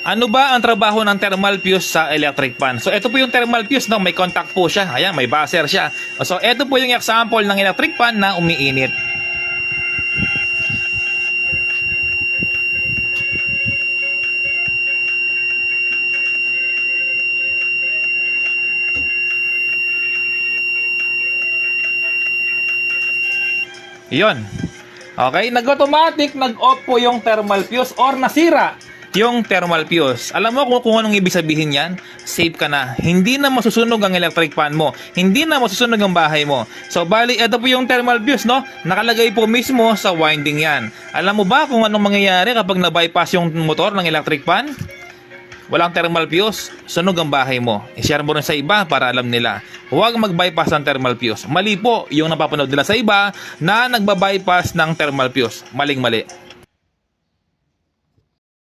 Ano ba ang trabaho ng thermal fuse sa electric fan? So ito po yung thermal fuse, no? May contact po siya. Ayan, may buzzer siya. So ito po yung example ng electric fan na umiinit. Yon. Okay, nag-automatic, nag-off po yung thermal fuse or nasira yung thermal fuse. Alam mo kung anong ibig sabihin yan? Safe ka na. Hindi na masusunog ang electric fan mo. Hindi na masusunog ang bahay mo. So, bali, ito po yung thermal fuse, no? Nakalagay po mismo sa winding yan. Alam mo ba kung anong mangyayari kapag na-bypass yung motor ng electric fan? Walang thermal fuse, sunog ang bahay mo. I-share mo rin sa iba para alam nila. Huwag mag-bypass ng thermal fuse. Mali po yung napapanood nila sa iba na nagba-bypass ng thermal fuse. Maling-mali.